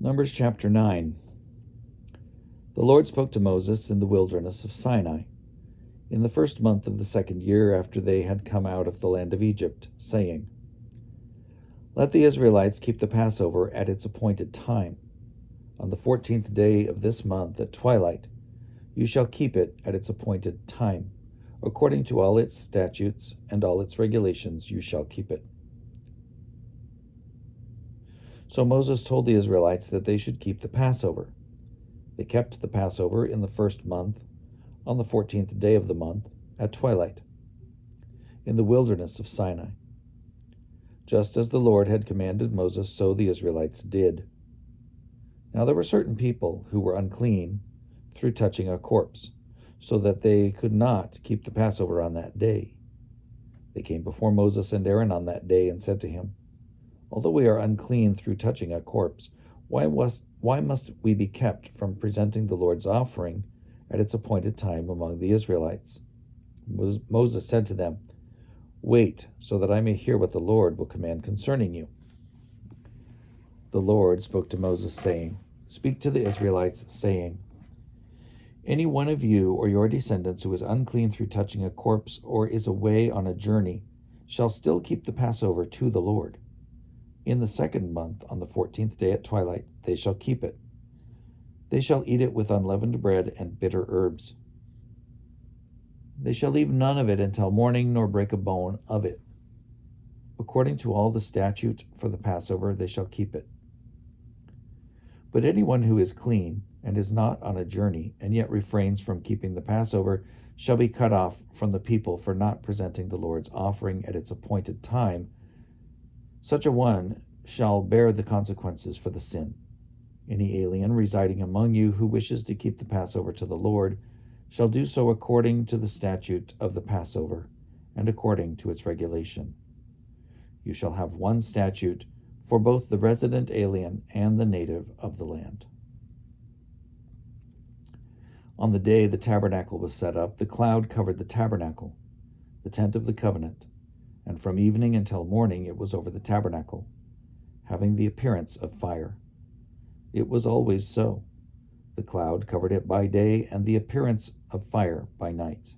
Numbers chapter 9. The Lord spoke to Moses in the wilderness of Sinai, in the first month of the second year after they had come out of the land of Egypt, saying, Let the Israelites keep the Passover at its appointed time. On the 14th day of this month at twilight, you shall keep it at its appointed time. According to all its statutes and all its regulations, you shall keep it. So Moses told the Israelites that they should keep the Passover. They kept the Passover in the first month, on the 14th day of the month, at twilight, in the wilderness of Sinai. Just as the Lord had commanded Moses, so the Israelites did. Now there were certain people who were unclean through touching a corpse, so that they could not keep the Passover on that day. They came before Moses and Aaron on that day and said to him, Although we are unclean through touching a corpse, why must we be kept from presenting the Lord's offering at its appointed time among the Israelites? Moses said to them, Wait, so that I may hear what the Lord will command concerning you. The Lord spoke to Moses, saying, Speak to the Israelites, saying, Any one of you or your descendants who is unclean through touching a corpse or is away on a journey shall still keep the Passover to the Lord. In the second month, on the 14th day at twilight, they shall keep it. They shall eat it with unleavened bread and bitter herbs. They shall leave none of it until morning, nor break a bone of it. According to all the statute for the Passover, they shall keep it. But anyone who is clean and is not on a journey, and yet refrains from keeping the Passover, shall be cut off from the people for not presenting the Lord's offering at its appointed time. Such a one shall bear the consequences for the sin. Any alien residing among you who wishes to keep the Passover to the Lord shall do so according to the statute of the Passover and according to its regulation. You shall have one statute for both the resident alien and the native of the land. On the day the tabernacle was set up, the cloud covered the tabernacle, the tent of the covenant, and from evening until morning it was over the tabernacle, having the appearance of fire. It was always so. The cloud covered it by day, and the appearance of fire by night.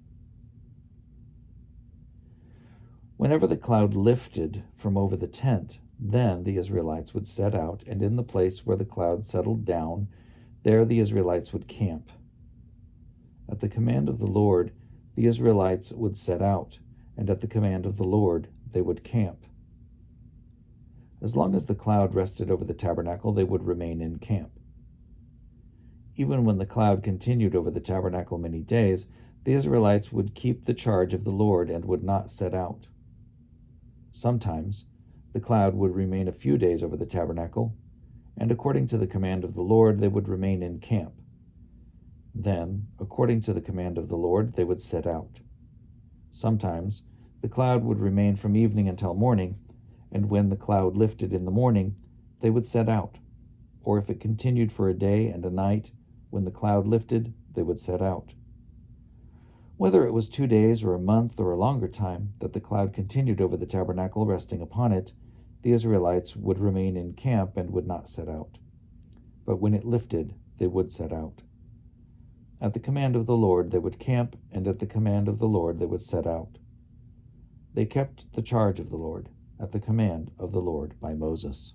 Whenever the cloud lifted from over the tent, then the Israelites would set out, and in the place where the cloud settled down, there the Israelites would camp. At the command of the Lord, the Israelites would set out, and at the command of the Lord, they would camp. As long as the cloud rested over the tabernacle, they would remain in camp. Even when the cloud continued over the tabernacle many days, the Israelites would keep the charge of the Lord and would not set out. Sometimes the cloud would remain a few days over the tabernacle, and according to the command of the Lord, they would remain in camp. Then, according to the command of the Lord, they would set out. Sometimes the cloud would remain from evening until morning, and when the cloud lifted in the morning, they would set out. Or if it continued for a day and a night, when the cloud lifted, they would set out. Whether it was 2 days or a month or a longer time that the cloud continued over the tabernacle resting upon it, the Israelites would remain in camp and would not set out. But when it lifted, they would set out. At the command of the Lord, they would camp, and at the command of the Lord, they would set out. They kept the charge of the Lord at the command of the Lord by Moses.